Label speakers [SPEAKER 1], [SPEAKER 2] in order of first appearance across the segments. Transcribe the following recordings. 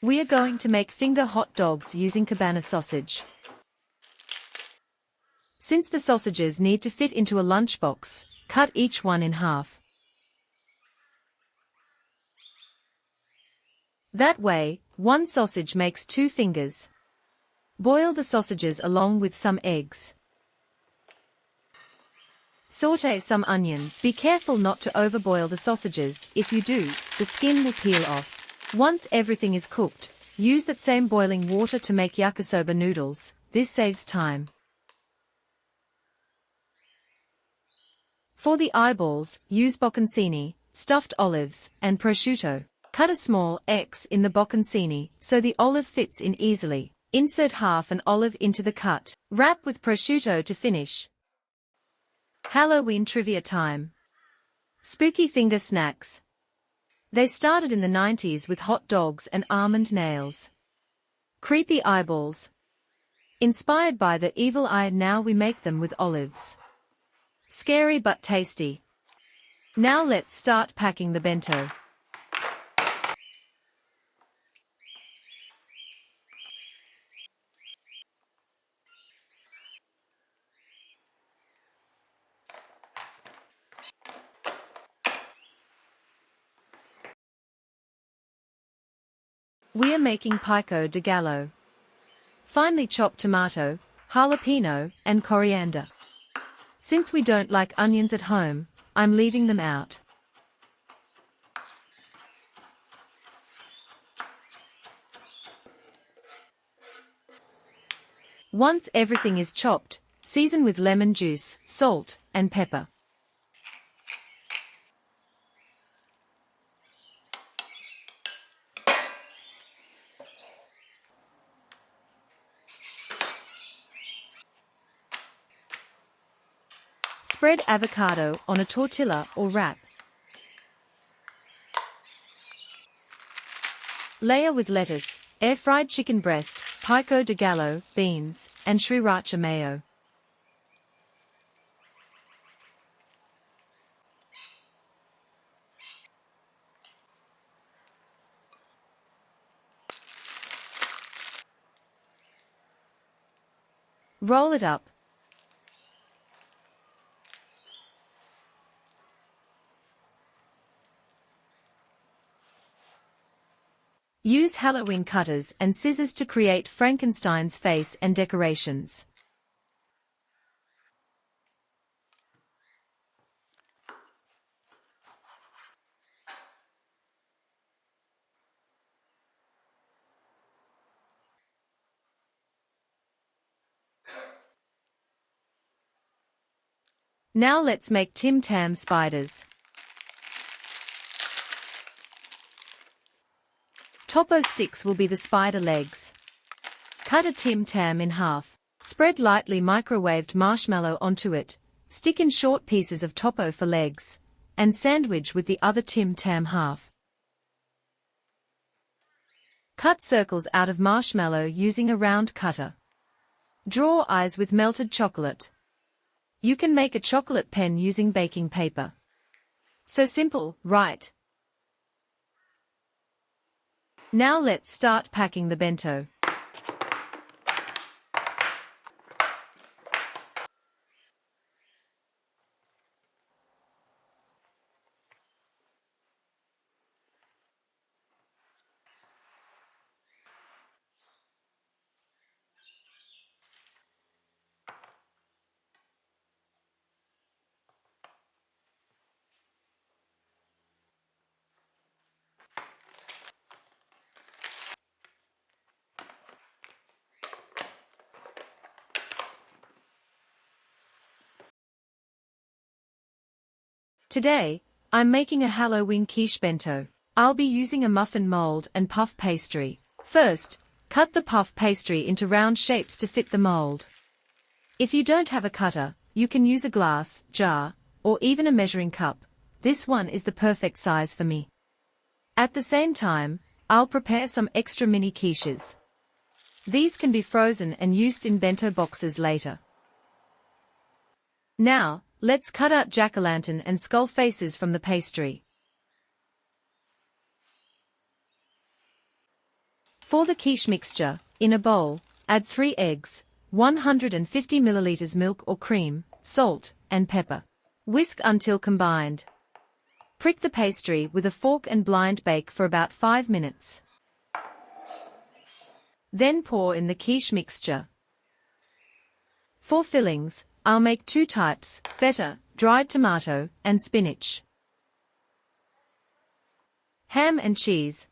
[SPEAKER 1] We are going to make finger hot dogs using cabana sausage. Since the sausages need to fit into a lunchbox, cut each one in half. That way, one sausage makes 2 fingers. Boil the sausages along with some eggs. Sauté some onions. Be careful not to overboil the sausages. If you do, the skin will peel off. Once everything is cooked, use that same boiling water to make yakisoba noodles. This saves time. For the eyeballs, use bocconcini, stuffed olives, and prosciutto. Cut a small X in the bocconcini so the olive fits in easily. Insert half an olive into the cut. Wrap with prosciutto to finish. Halloween trivia time. Spooky finger snacks. They started in the 90s with hot dogs and almond nails. Creepy eyeballs. Inspired by the evil eye, now we make them with olives. Scary but tasty. Now let's start packing the bento. We are making pico de gallo. Finely chopped tomato, jalapeno, and coriander. Since we don't like onions at home, I'm leaving them out. Once everything is chopped, season with lemon juice, salt, and pepper. Spread avocado on a tortilla or wrap. Layer with lettuce, air-fried chicken breast, pico de gallo, beans, and sriracha mayo. Roll it up. Use Halloween cutters and scissors to create Frankenstein's face and decorations. Now let's make Tim Tam spiders. Topo sticks will be the spider legs. Cut a Tim Tam in half. Spread lightly microwaved marshmallow onto it, stick in short pieces of topo for legs, and sandwich with the other Tim Tam half. Cut circles out of marshmallow using a round cutter. Draw eyes with melted chocolate. You can make a chocolate pen using baking paper. So simple, right? Now let's start packing the bento. Today, I'm making a Halloween quiche bento. I'll be using a muffin mold and puff pastry. First, cut the puff pastry into round shapes to fit the mold. If you don't have a cutter, you can use a glass jar, or even a measuring cup. This one is the perfect size for me. At the same time, I'll prepare some extra mini quiches. These can be frozen and used in bento boxes later. Now, let's cut out jack-o'-lantern and skull faces from the pastry. For the quiche mixture, in a bowl, add 3 eggs, 150 milliliters milk or cream, salt, and pepper. Whisk until combined. Prick the pastry with a fork and blind bake for about 5 minutes. Then pour in the quiche mixture. For fillings, I'll make 2 types, feta, dried tomato, and spinach. Ham and cheese.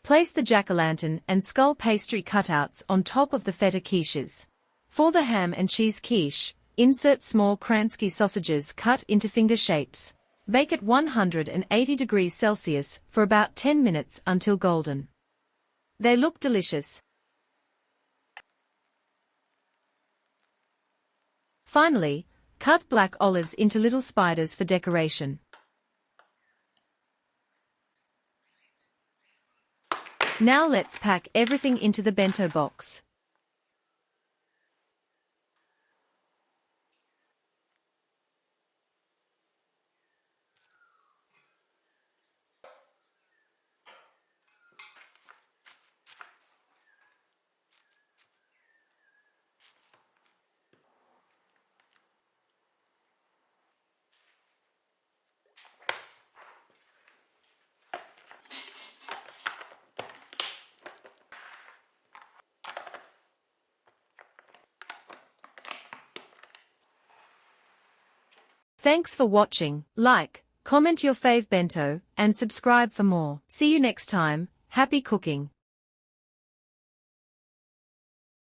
[SPEAKER 1] Place the jack-o'-lantern and skull pastry cutouts on top of the feta quiches. For the ham and cheese quiche, insert small Kransky sausages cut into finger shapes. Bake at 180 degrees Celsius for about 10 minutes until golden. They look delicious. Finally, cut black olives into little spiders for decoration. Now let's pack everything into the bento box. Thanks for watching. Like, comment your fave bento, and subscribe for more. See you next time. Happy cooking!